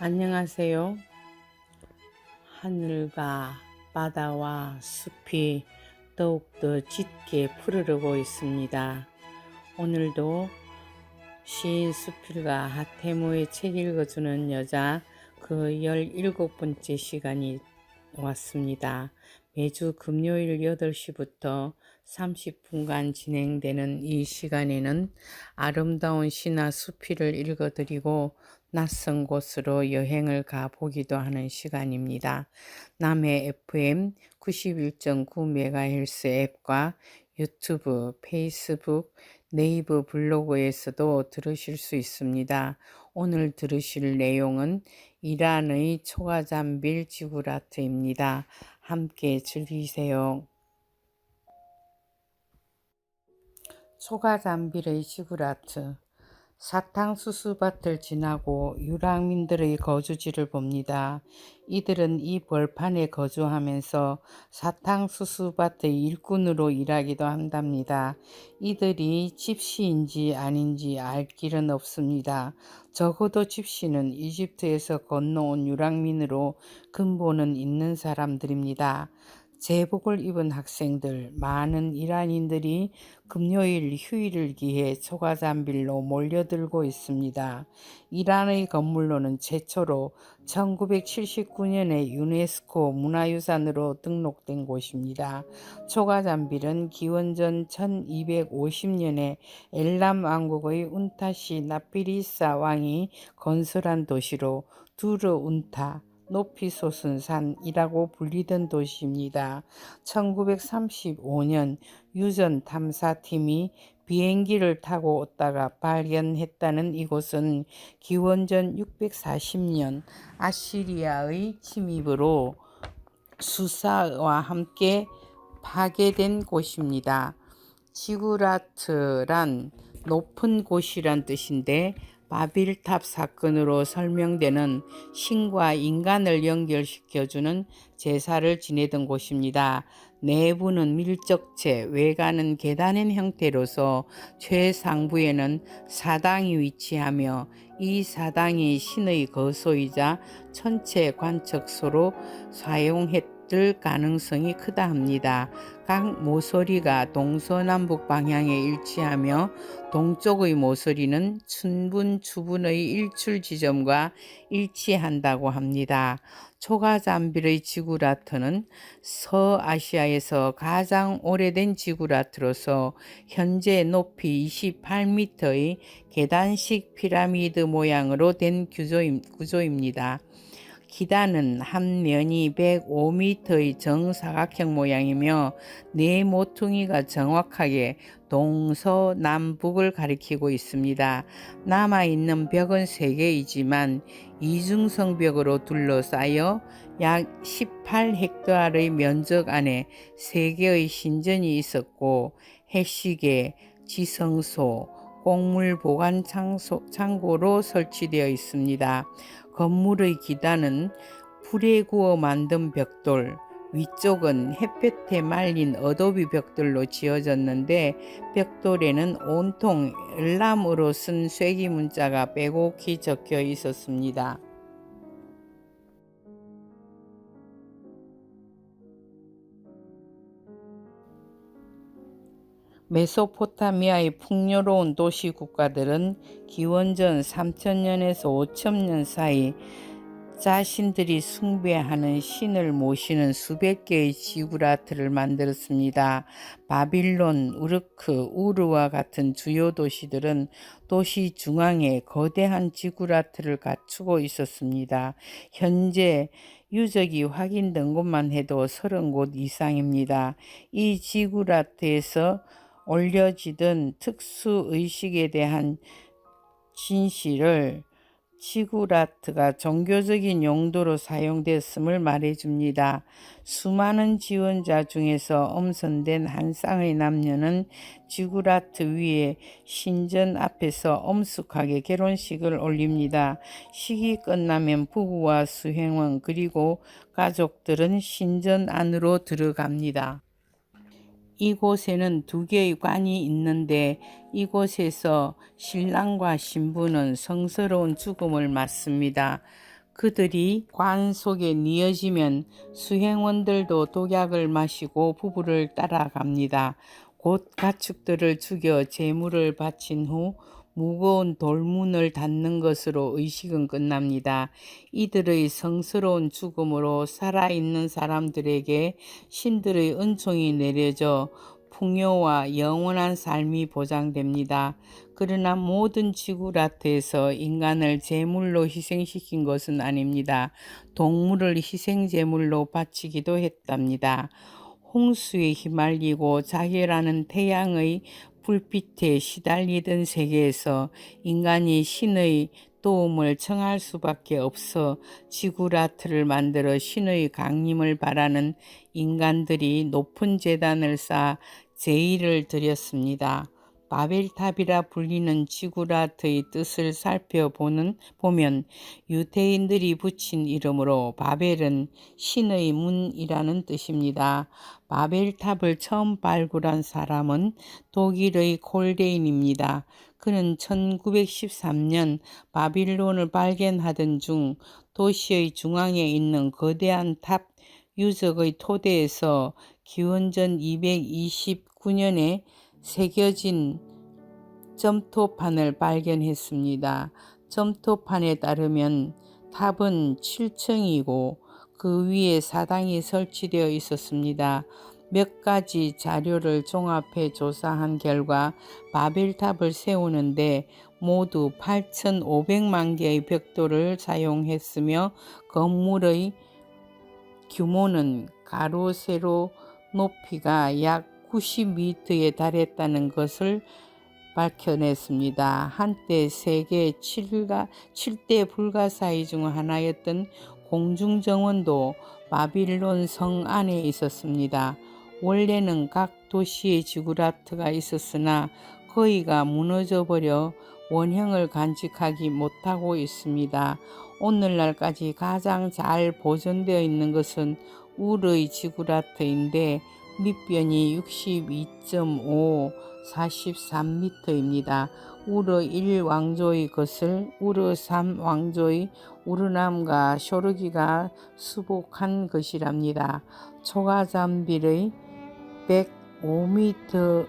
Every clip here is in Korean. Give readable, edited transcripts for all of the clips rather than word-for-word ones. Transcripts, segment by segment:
안녕하세요. 하늘과 바다와 숲이 더욱더 짙게 푸르르고 있습니다. 오늘도 시인 수필가 하태무의 책 읽어주는 여자 그 17번째 시간이 왔습니다. 매주 금요일 8시부터 30분간 진행되는 이 시간에는 아름다운 시나 수필을 읽어드리고 낯선 곳으로 여행을 가보기도 하는 시간입니다. 남해 FM 91.9MHz 앱과 유튜브, 페이스북, 네이버 블로그에서도 들으실 수 있습니다. 오늘 들으실 내용은 이란의 초가잠빌 지구라트입니다. 함께 즐기세요. 초가잠빌의 지구라트. 사탕수수밭을 지나고 유랑민들의 거주지를 봅니다. 이들은 이 벌판에 거주하면서 사탕수수밭의 일꾼으로 일하기도 한답니다. 이들이 집시인지 아닌지 알 길은 없습니다. 적어도 집시는 이집트에서 건너온 유랑민으로 근본은 있는 사람들입니다. 제복을 입은 학생들, 많은 이란인들이 금요일 휴일을 기해 초가잠빌로 몰려들고 있습니다. 이란의 건물로는 최초로 1979년에 유네스코 문화유산으로 등록된 곳입니다. 초가잠빌은 기원전 1250년에 엘람 왕국의 운타시 나피리사 왕이 건설한 도시로 두르 운타, 높이 솟은 산이라고 불리던 도시입니다. 1935년 유전 탐사팀이 비행기를 타고 오다가 발견했다는 이곳은 기원전 640년 아시리아의 침입으로 수사와 함께 파괴된 곳입니다. 지구라트란 높은 곳이란 뜻인데 바빌탑 사건으로 설명되는 신과 인간을 연결시켜주는 제사를 지내던 곳입니다. 내부는 밀적체, 외관은 계단의 형태로서 최상부에는 사당이 위치하며 이 사당이 신의 거소이자 천체 관측소로 사용했을 가능성이 크다 합니다. 각 모서리가 동서남북 방향에 일치하며 동쪽의 모서리는 춘분, 추분의 일출 지점과 일치한다고 합니다. 초가잠빌의 지구라트는 서아시아에서 가장 오래된 지구라트로서 현재 높이 28m의 계단식 피라미드 모양으로 된 구조입니다. 기단은 한 면이 105m의 정사각형 모양이며 네 모퉁이가 정확하게 동서남북을 가리키고 있습니다. 남아있는 벽은 3개이지만 이중성벽으로 둘러싸여 약 18헥타르의 면적 안에 3개의 신전이 있었고 해시계, 지성소, 곡물 보관 창고로 설치되어 있습니다. 건물의 기단은 불에 구워 만든 벽돌, 위쪽은 햇볕에 말린 어도비 벽돌로 지어졌는데 벽돌에는 온통 엘람으로 쓴 쇠기 문자가 빼곡히 적혀 있었습니다. 메소포타미아의 풍요로운 도시 국가들은 기원전 3000년에서 5000년 사이 자신들이 숭배하는 신을 모시는 수백 개의 지구라트를 만들었습니다. 바빌론, 우르크, 우르와 같은 주요 도시들은 도시 중앙에 거대한 지구라트를 갖추고 있었습니다. 현재 유적이 확인된 곳만 해도 30곳 이상입니다. 이 지구라트에서 올려지던 특수의식에 대한 진실을 지구라트가 종교적인 용도로 사용됐음을 말해줍니다. 수많은 지원자 중에서 엄선된 한 쌍의 남녀는 지구라트 위에 신전 앞에서 엄숙하게 결혼식을 올립니다. 식이 끝나면 부부와 수행원 그리고 가족들은 신전 안으로 들어갑니다. 이곳에는 2개의 관이 있는데 이곳에서 신랑과 신부는 성스러운 죽음을 맞습니다. 그들이 관 속에 뉘어지면 수행원들도 독약을 마시고 부부를 따라갑니다. 곧 가축들을 죽여 제물을 바친 후 무거운 돌문을 닫는 것으로 의식은 끝납니다. 이들의 성스러운 죽음으로 살아있는 사람들에게 신들의 은총이 내려져 풍요와 영원한 삶이 보장됩니다. 그러나 모든 지구라트에서 인간을 제물로 희생시킨 것은 아닙니다. 동물을 희생제물로 바치기도 했답니다. 홍수에 휘말리고 자결하는 태양의 불빛에 시달리던 세계에서 인간이 신의 도움을 청할 수밖에 없어 지구라트를 만들어 신의 강림을 바라는 인간들이 높은 제단을 쌓아 제의를 드렸습니다. 바벨탑이라 불리는 지구라트의 뜻을 살펴보면 유대인들이 붙인 이름으로 바벨은 신의 문이라는 뜻입니다. 바벨탑을 처음 발굴한 사람은 독일의 콜데인입니다. 그는 1913년 바빌론을 발견하던 중 도시의 중앙에 있는 거대한 탑 유적의 토대에서 기원전 229년에 새겨진 점토판을 발견했습니다. 점토판에 따르면 탑은 7층이고 그 위에 사당이 설치되어 있었습니다. 몇 가지 자료를 종합해 조사한 결과 바벨탑을 세우는데 모두 8,500만 개의 벽돌을 사용했으며 건물의 규모는 가로 세로 높이가 약 90m에 달했다는 것을 밝혀냈습니다. 한때 세계 7대 불가사의 중 하나였던 공중정원도 바빌론 성 안에 있었습니다. 원래는 각 도시에 지구라트가 있었으나 거의가 무너져버려 원형을 간직하기 못하고 있습니다. 오늘날까지 가장 잘 보존되어 있는 것은 울의 지구라트인데 밑변이 62.5, 43m입니다. 우르 1왕조의 것을 우르 3왕조의 우르남과 쇼르기가 수복한 것이랍니다. 초가잠빌의 105m에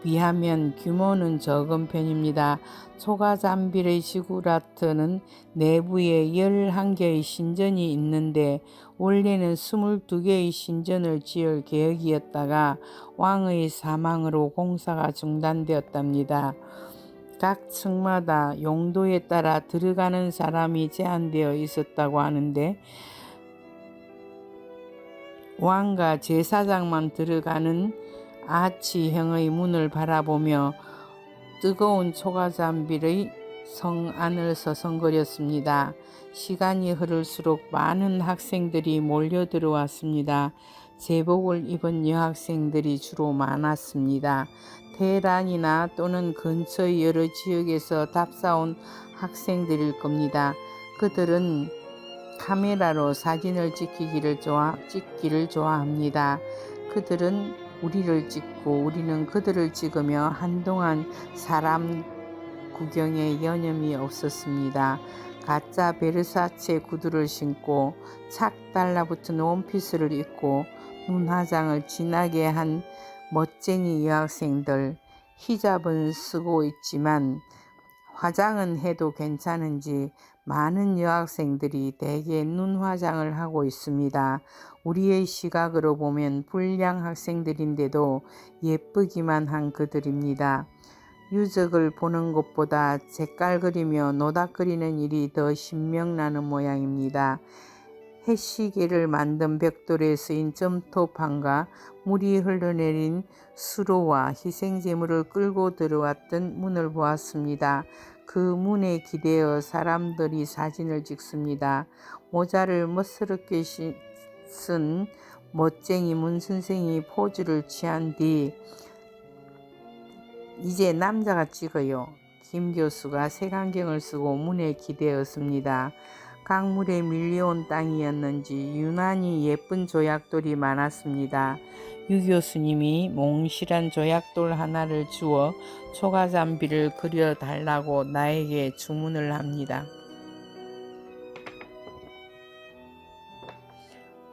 비하면 규모는 적은 편입니다. 초가잠빌의 지구라트는 내부에 11개의 신전이 있는데 원래는 22개의 신전을 지을 계획이었다가 왕의 사망으로 공사가 중단되었답니다. 각 층마다 용도에 따라 들어가는 사람이 제한되어 있었다고 하는데 왕과 제사장만 들어가는 아치형의 문을 바라보며 뜨거운 초가잠빌의 성 안을 서성거렸습니다. 시간이 흐를수록 많은 학생들이 몰려 들어왔습니다. 제복을 입은 여학생들이 주로 많았습니다. 테헤란이나 또는 근처의 여러 지역에서 답사온 학생들일 겁니다. 그들은 카메라로 사진을 찍기를 좋아합니다. 그들은 우리를 찍고 우리는 그들을 찍으며 한동안 사람 구경에 여념이 없었습니다. 가짜 베르사체 구두를 신고 착 달라붙은 원피스를 입고 눈화장을 진하게 한 멋쟁이 여학생들, 히잡은 쓰고 있지만 화장은 해도 괜찮은지 많은 여학생들이 대개 눈화장을 하고 있습니다. 우리의 시각으로 보면 불량 학생들인데도 예쁘기만 한 그들입니다. 유적을 보는 것보다 색깔그리며 노닥거리는 일이 더 신명나는 모양입니다. 해시계를 만든 벽돌에 쓰인 점토판과 물이 흘러내린 수로와 희생제물을 끌고 들어왔던 문을 보았습니다. 그 문에 기대어 사람들이 사진을 찍습니다. 모자를 멋스럽게 쓴 멋쟁이 문 선생이 포즈를 취한 뒤 이제 남자가 찍어요. 김 교수가 색안경을 쓰고 문에 기대었습니다. 강물에 밀려온 땅이었는지 유난히 예쁜 조약돌이 많았습니다. 유 교수님이 몽실한 조약돌 하나를 주어 초가잠비를 그려달라고 나에게 주문을 합니다.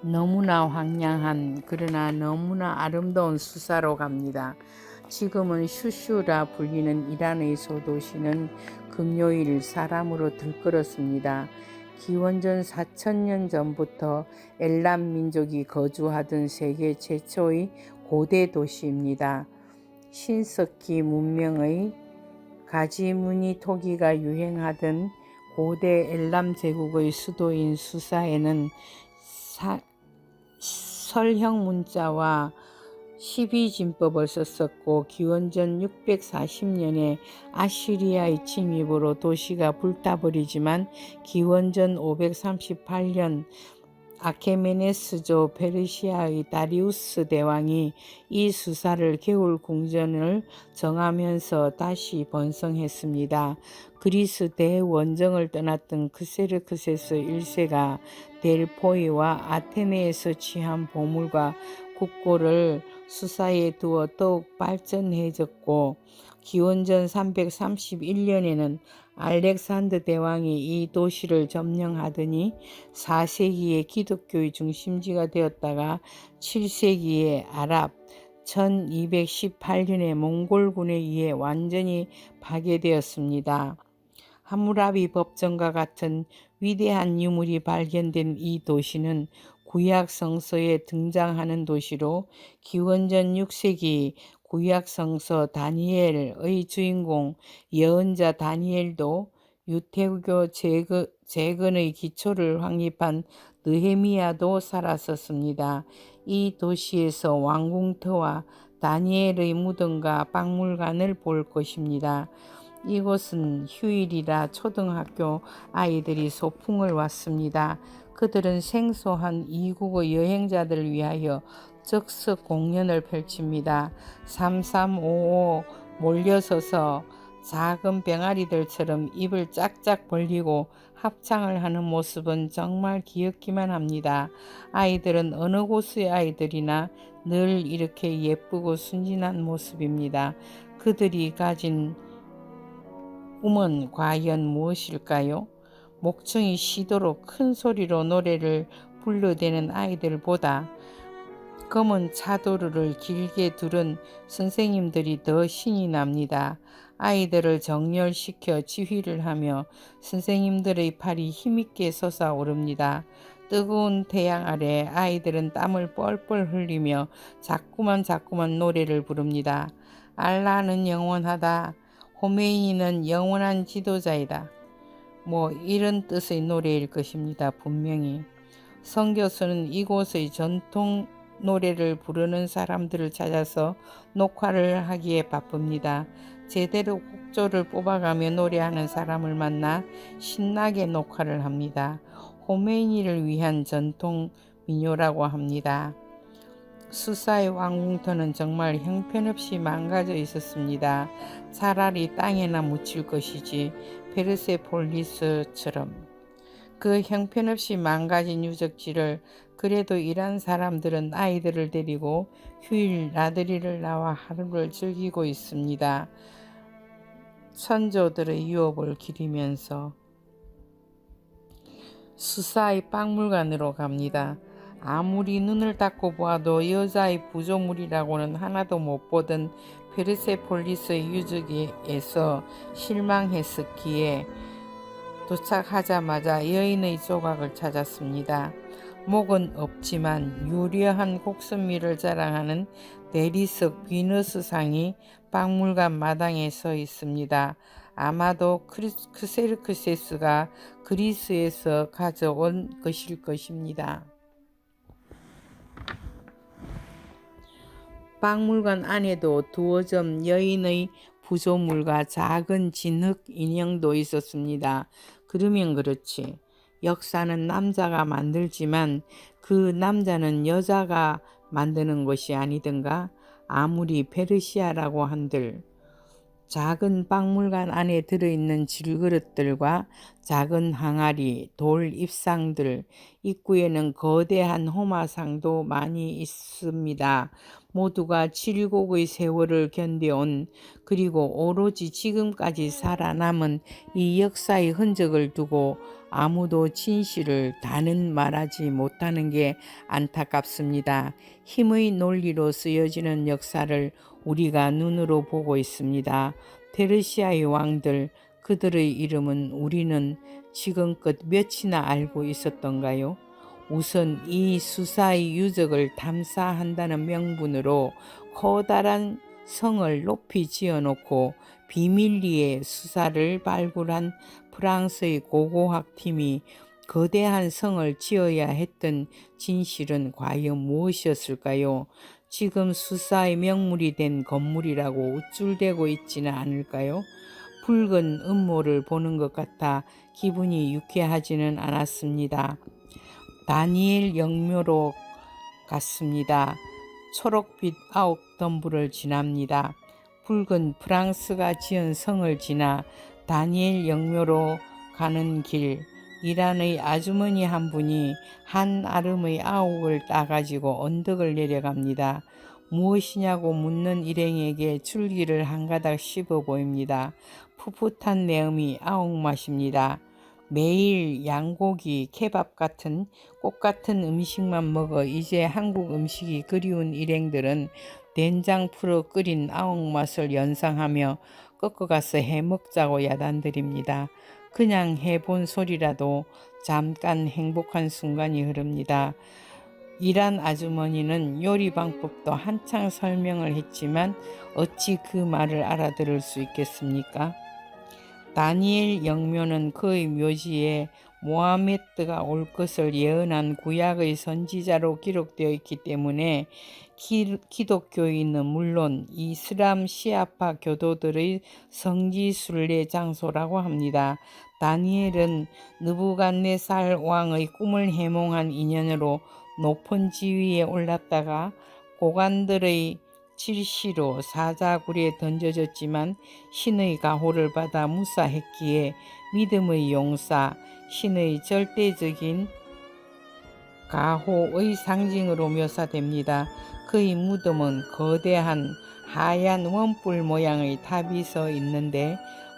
너무나 황량한 그러나 너무나 아름다운 수사로 갑니다. 지금은 슈슈라 불리는 이란의 소도시는 금요일 사람으로 들끓었습니다. 기원전 4천년 전부터 엘람 민족이 거주하던 세계 최초의 고대 도시입니다. 신석기 문명의 가지무늬 토기가 유행하던 고대 엘람 제국의 수도인 수사에는 설형 문자와 12진법을 썼었고 기원전 640년에 아시리아의 침입으로 도시가 불타버리지만 기원전 538년 아케메네스조 페르시아의 다리우스 대왕이 이 수사를 개울 궁전을 정하면서 다시 번성했습니다. 그리스 대원정을 떠났던 크세르크세스 1세가 델포이와 아테네에서 취한 보물과 국고를 수사에 두어 더욱 발전해졌고 기원전 331년에는 알렉산드 대왕이 이 도시를 점령하더니 4세기에 기독교의 중심지가 되었다가 7세기에 아랍, 1218년에 몽골군에 의해 완전히 파괴되었습니다. 하무라비 법전과 같은 위대한 유물이 발견된 이 도시는 구약 성서에 등장하는 도시로 기원전 6세기 구약 성서 다니엘의 주인공 예언자 다니엘도 유태교 재건의 기초를 확립한 느헤미야도 살았었습니다. 이 도시에서 왕궁터와 다니엘의 무덤과 박물관을 볼 것입니다. 이곳은 휴일이라 초등학교 아이들이 소풍을 왔습니다. 그들은 생소한 이국의 여행자들을 위하여 적석 공연을 펼칩니다. 3355 몰려서서 작은 병아리들처럼 입을 짝짝 벌리고 합창을 하는 모습은 정말 귀엽기만 합니다. 아이들은 어느 곳의 아이들이나 늘 이렇게 예쁘고 순진한 모습입니다. 그들이 가진 꿈은 과연 무엇일까요? 목청이 쉬도록 큰 소리로 노래를 불러대는 아이들보다 검은 차도르를 길게 두른 선생님들이 더 신이 납니다. 아이들을 정렬시켜 지휘를 하며 선생님들의 팔이 힘있게 솟아오릅니다. 뜨거운 태양 아래 아이들은 땀을 뻘뻘 흘리며 자꾸만 노래를 부릅니다. 알라는 영원하다. 호메이니는 영원한 지도자이다. 이런 뜻의 노래일 것입니다. 분명히. 선교수는 이곳의 전통 노래를 부르는 사람들을 찾아서 녹화를 하기에 바쁩니다. 제대로 곡조를 뽑아가며 노래하는 사람을 만나 신나게 녹화를 합니다. 호메이니를 위한 전통 민요라고 합니다. 수사의 왕궁터는 정말 형편없이 망가져 있었습니다. 차라리 땅에나 묻힐 것이지 페르세폴리스처럼. 그 형편없이 망가진 유적지를 그래도 이란 사람들은 아이들을 데리고 휴일 나들이를 나와 하루를 즐기고 있습니다. 선조들의 유업을 기리면서 수사의 박물관으로 갑니다. 아무리 눈을 닫고 보아도 여자의 부조물이라고는 하나도 못 보던 페르세폴리스의 유적에서 실망했었기에 도착하자마자 여인의 조각을 찾았습니다. 목은 없지만 유려한 곡선미를 자랑하는 대리석 비너스상이 박물관 마당에 서 있습니다. 아마도 크세르크세스가 그리스에서 가져온 것일 것입니다. 박물관 안에도 두어 점 여인의 부조물과 작은 진흙 인형도 있었습니다. 그러면 그렇지. 역사는 남자가 만들지만 그 남자는 여자가 만드는 것이 아니던가. 아무리 페르시아라고 한들 작은 박물관 안에 들어있는 질그릇들과 작은 항아리, 돌 입상들, 입구에는 거대한 호마상도 많이 있습니다. 모두가 칠곡의 세월을 견뎌온, 그리고 오로지 지금까지 살아남은 이 역사의 흔적을 두고 아무도 진실을 다는 말하지 못하는 게 안타깝습니다. 힘의 논리로 쓰여지는 역사를 우리가 눈으로 보고 있습니다. 페르시아의 왕들, 그들의 이름은 우리는 지금껏 몇이나 알고 있었던가요? 우선 이 수사의 유적을 탐사한다는 명분으로 커다란 성을 높이 지어놓고 비밀리에 수사를 발굴한 프랑스의 고고학 팀이 거대한 성을 지어야 했던 진실은 과연 무엇이었을까요? 지금 수사의 명물이 된 건물이라고 우쭐대고 있지는 않을까요? 붉은 음모를 보는 것 같아 기분이 유쾌하지는 않았습니다. 다니엘 영묘로 갔습니다. 초록빛 9덤불을 지납니다. 붉은 프랑스가 지은 성을 지나 다니엘 영묘로 가는 길, 이란의 아주머니 한 분이 한 아름의 9을 따가지고 언덕을 내려갑니다. 무엇이냐고 묻는 일행에게 줄기를 한 가닥 씹어 보입니다. 풋풋한 내음이 9맛입니다. 매일 양고기, 케밥 같은 꽃 같은 음식만 먹어 이제 한국 음식이 그리운 일행들은 된장 풀어 끓인 9맛을 연상하며 꺾어가서 해먹자고 야단드립니다. 그냥 해본 소리라도 잠깐 행복한 순간이 흐릅니다. 이란 아주머니는 요리 방법도 한창 설명을 했지만 어찌 그 말을 알아들을 수 있겠습니까? 다니엘 영묘는 그의 묘지에 모하메드가 올 것을 예언한 구약의 선지자로 기록되어 있기 때문에 기독교인은 물론 이슬람 시아파 교도들의 성지 순례 장소라고 합니다. 다니엘은 느부갓네살 왕의 꿈을 해몽한 인연으로 높은 지위에 올랐다가 고관들의 질시로 사자굴에 던져졌지만 신의 가호를 받아 무사했기에 믿음의 용사, 신의 절대적인 가호의 상징으로 묘사됩니다. 그의 무덤은 거대한 하얀 원뿔 모양의 탑이 서 있는데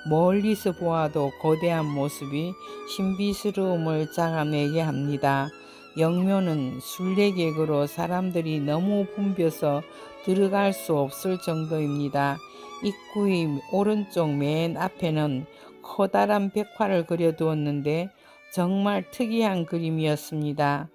멀리서 보아도 거대한 모습이 신비스러움을 자아내게 합니다. 영묘는 순례객으로 사람들이 너무 붐벼서 들어갈 수 없을 정도입니다. 입구의 오른쪽 맨 앞에는 커다란 벽화를 그려두었는데 정말 특이한 그림이었습니다.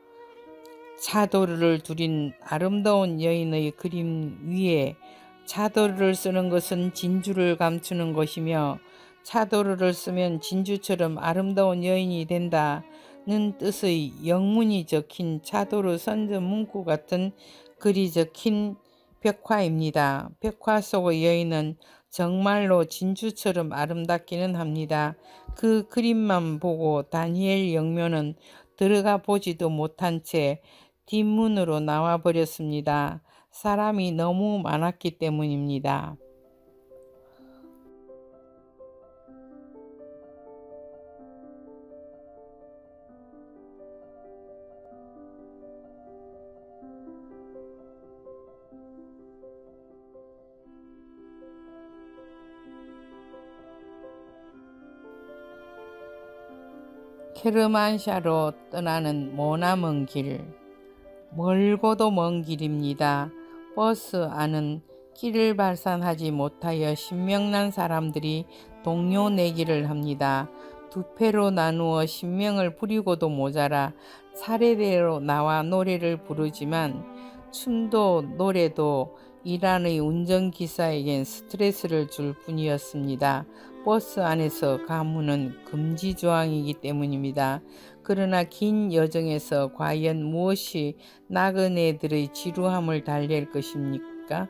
차도르를 두린 아름다운 여인의 그림 위에 차도르를 쓰는 것은 진주를 감추는 것이며 차도르를 쓰면 진주처럼 아름다운 여인이 된다는 뜻의 영문이 적힌 차도르 선전 문구 같은 글이 적힌 벽화입니다. 벽화 속의 여인은 정말로 진주처럼 아름답기는 합니다. 그 그림만 보고 다니엘 영묘는 들어가 보지도 못한 채 뒷문으로 나와 버렸습니다. 사람이 너무 많았기 때문입니다. 케르만샤로 떠나는 머나먼 길, 멀고도 먼 길입니다. 버스 안은 길을 발산하지 못하여 신명난 사람들이 동요 내기를 합니다. 두 패로 나누어 신명을 부리고도 모자라 차례대로 나와 노래를 부르지만 춤도 노래도 이란의 운전기사에겐 스트레스를 줄 뿐이었습니다. 버스 안에서 가무는 금지 조항이기 때문입니다. 그러나 긴 여정에서 과연 무엇이 나그네들의 지루함을 달랠 것입니까?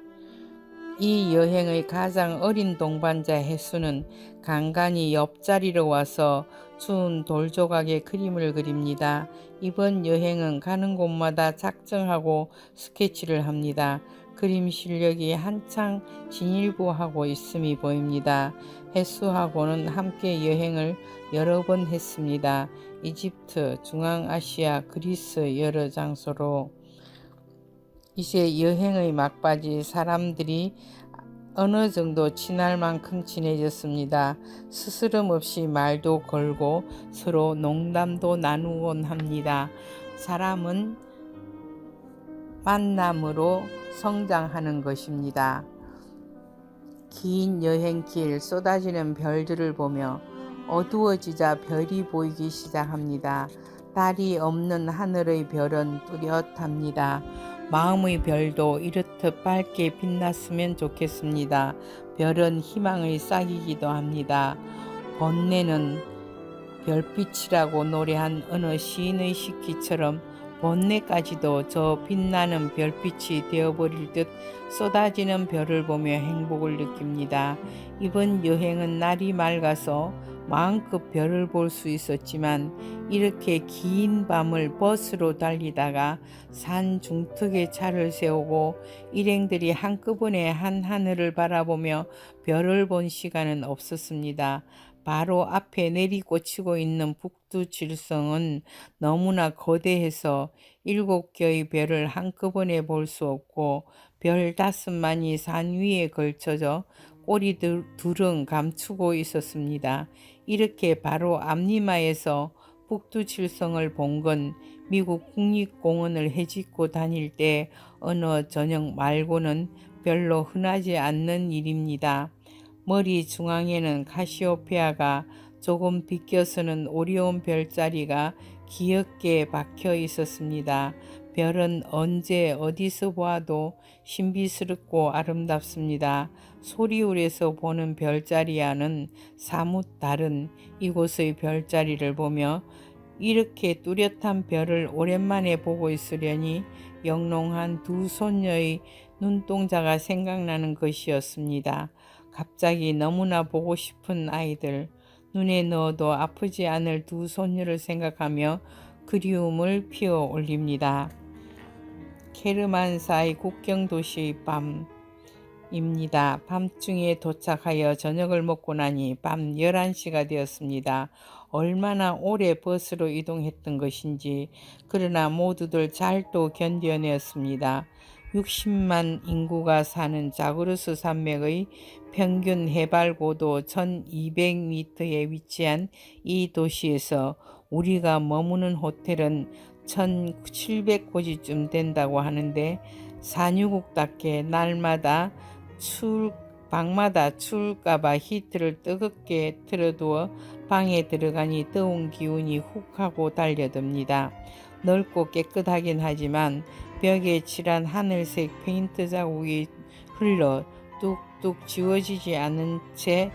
이 여행의 가장 어린 동반자 해수는 간간히 옆자리로 와서 추운 돌조각에 그림을 그립니다. 이번 여행은 가는 곳마다 작정하고 스케치를 합니다. 그림 실력이 한창 진일보하고 있음이 보입니다. 해수하고는 함께 여행을 여러 번 했습니다. 이집트, 중앙아시아, 그리스 여러 장소로. 이제 여행의 막바지 사람들이 어느 정도 친할 만큼 친해졌습니다. 스스럼 없이 말도 걸고 서로 농담도 나누곤 합니다. 사람은 만남으로 성장하는 것입니다. 긴 여행길 쏟아지는 별들을 보며 어두워지자 별이 보이기 시작합니다. 달이 없는 하늘의 별은 뚜렷합니다. 마음의 별도 이렇듯 밝게 빛났으면 좋겠습니다. 별은 희망의 싹이기도 합니다. 번뇌는 별빛이라고 노래한 어느 시인의 시기처럼 번뇌까지도 저 빛나는 별빛이 되어버릴 듯 쏟아지는 별을 보며 행복을 느낍니다. 이번 여행은 날이 맑아서 마음껏 별을 볼 수 있었지만 이렇게 긴 밤을 버스로 달리다가 산 중턱에 차를 세우고 일행들이 한꺼번에 한 하늘을 바라보며 별을 본 시간은 없었습니다. 바로 앞에 내리꽂히고 있는 북두칠성은 너무나 거대해서 7개의 별을 한꺼번에 볼 수 없고 별 5만이 산 위에 걸쳐져 꼬리 둘은 감추고 있었습니다. 이렇게 바로 앞니마에서 북두칠성을 본 건 미국 국립공원을 헤집고 다닐 때 어느 저녁 말고는 별로 흔하지 않는 일입니다. 머리 중앙에는 카시오페아가 조금 비껴서는 오리온 별자리가 귀엽게 박혀 있었습니다. 별은 언제 어디서 보아도 신비스럽고 아름답습니다. 소리울에서 보는 별자리와는 사뭇 다른 이곳의 별자리를 보며 이렇게 뚜렷한 별을 오랜만에 보고 있으려니 영롱한 두 손녀의 눈동자가 생각나는 것이었습니다. 갑자기 너무나 보고 싶은 아이들, 눈에 넣어도 아프지 않을 두 손녀를 생각하며 그리움을 피워 올립니다. 케르만사의 국경도시의 밤입니다. 밤중에 도착하여 저녁을 먹고 나니 밤 11시가 되었습니다. 얼마나 오래 버스로 이동했던 것인지, 그러나 모두들 잘 또 견뎌내었습니다. 60만 인구가 사는 자그루스 산맥의 평균 해발 고도 1200m에 위치한 이 도시에서 우리가 머무는 호텔은 1700곳이쯤 된다고 하는데 산유국답게 방마다 추울까봐 히트를 뜨겁게 틀어두어 방에 들어가니 더운 기운이 훅 하고 달려듭니다. 넓고 깨끗하긴 하지만 벽에 칠한 하늘색 페인트 자국이 흘러 뚝뚝 지워지지 않은 채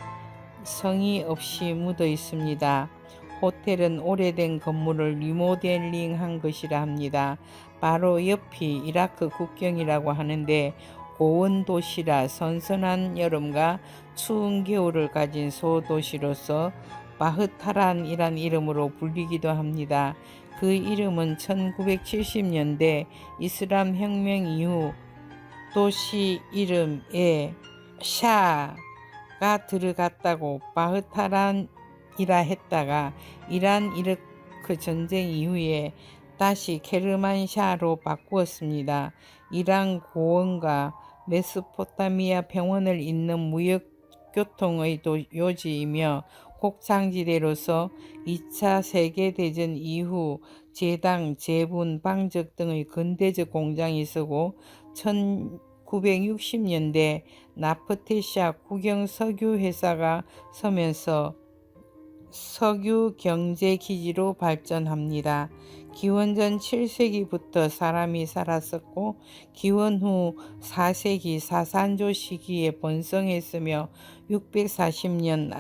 성의 없이 묻어 있습니다. 호텔은 오래된 건물을 리모델링한 것이라 합니다. 바로 옆이 이라크 국경이라고 하는데 고원 도시라 선선한 여름과 추운 겨울을 가진 소도시로서 바흐타란이란 이름으로 불리기도 합니다. 그 이름은 1970년대 이슬람 혁명 이후 도시 이름에 샤가 들어갔다고 바흐타란이라 했다가 이란 이라크 전쟁 이후에 다시 케르만샤로 바꾸었습니다. 이란 고원과 메소포타미아 평원을 잇는 무역 교통의 요지이며 곡창지대로서 2차 세계대전 이후 제당, 제분, 방적 등의 근대적 공장이 서고 1960년대 나프테샤 국영석유회사가 서면서 석유경제기지로 발전합니다. 기원전 7세기부터 사람이 살았었고 기원 후 4세기 사산조 시기에 번성했으며 640년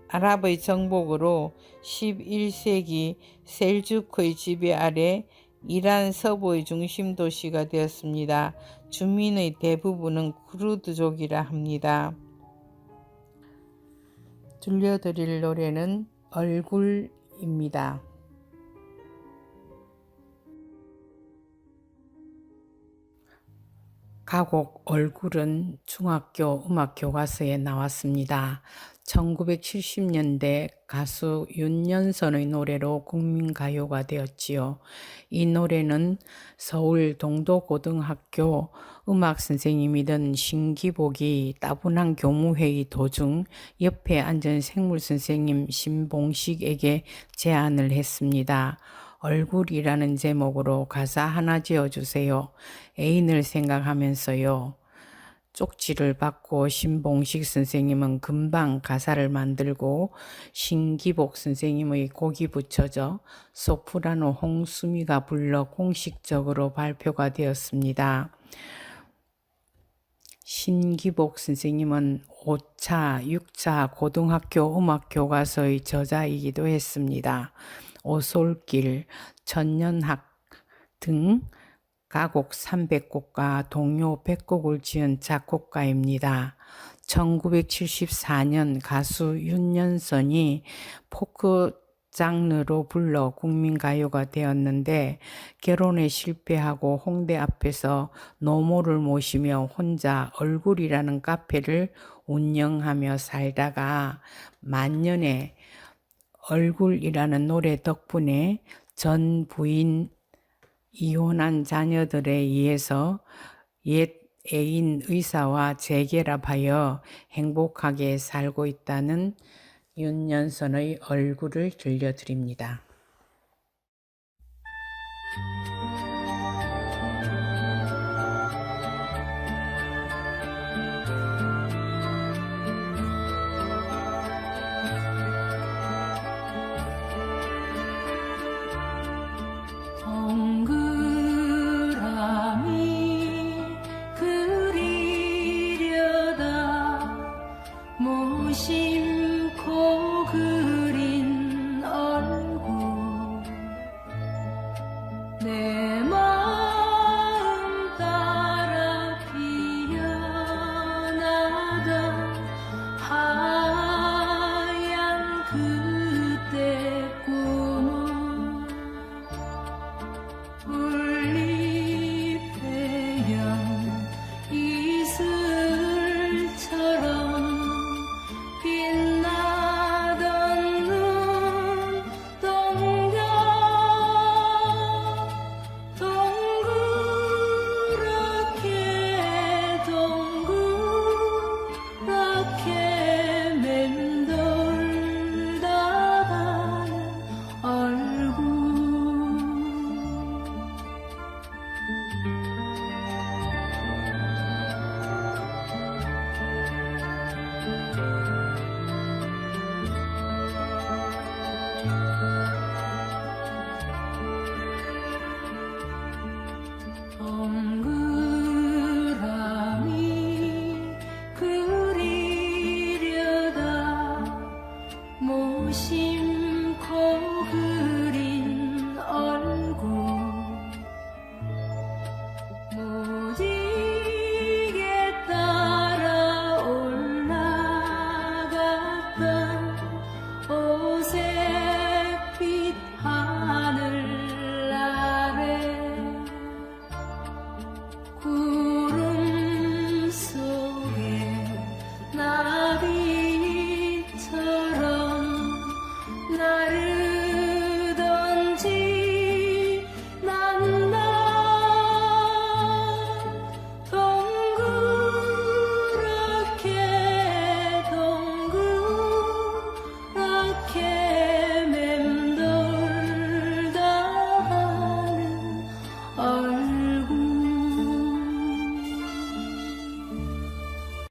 아랍의 정복으로 11세기 셀주크의 지배 아래 이란 서부의 중심 도시가 되었습니다. 주민의 대부분은 쿠르드족이라 합니다. 들려드릴 노래는 얼굴입니다. 가곡 얼굴은 중학교 음악교과서에 나왔습니다. 1970년대 가수 윤연선의 노래로 국민가요가 되었지요. 이 노래는 서울 동도고등학교 음악선생님이던 신기복이 따분한 교무회의 도중 옆에 앉은 생물선생님 신봉식에게 제안을 했습니다. 얼굴이라는 제목으로 가사 하나 지어주세요. 애인을 생각하면서요. 쪽지를 받고 신봉식 선생님은 금방 가사를 만들고 신기복 선생님의 곡이 붙여져 소프라노 홍수미가 불러 공식적으로 발표가 되었습니다. 신기복 선생님은 5차, 6차 고등학교 음악교과서의 저자이기도 했습니다. 오솔길, 천년학 등 가곡 300곡과 동요 100곡을 지은 작곡가입니다. 1974년 가수 윤연선이 포크 장르로 불러 국민가요가 되었는데 결혼에 실패하고 홍대 앞에서 노모를 모시며 혼자 얼굴이라는 카페를 운영하며 살다가 만년에 얼굴이라는 노래 덕분에 전 부인 이혼한 자녀들에 의해서 옛 애인 의사와 재결합하여 행복하게 살고 있다는 윤연선의 얼굴을 들려드립니다. 동그라미 그리려다 무심코 그린 얼굴 내 마음 따라 피어나던 하얀 그때 꿈은 풀잎에연 이슬처럼 빛나던 눈동자 동그랗게 맴돌다 가는 얼굴 동그라미 그리려다 무심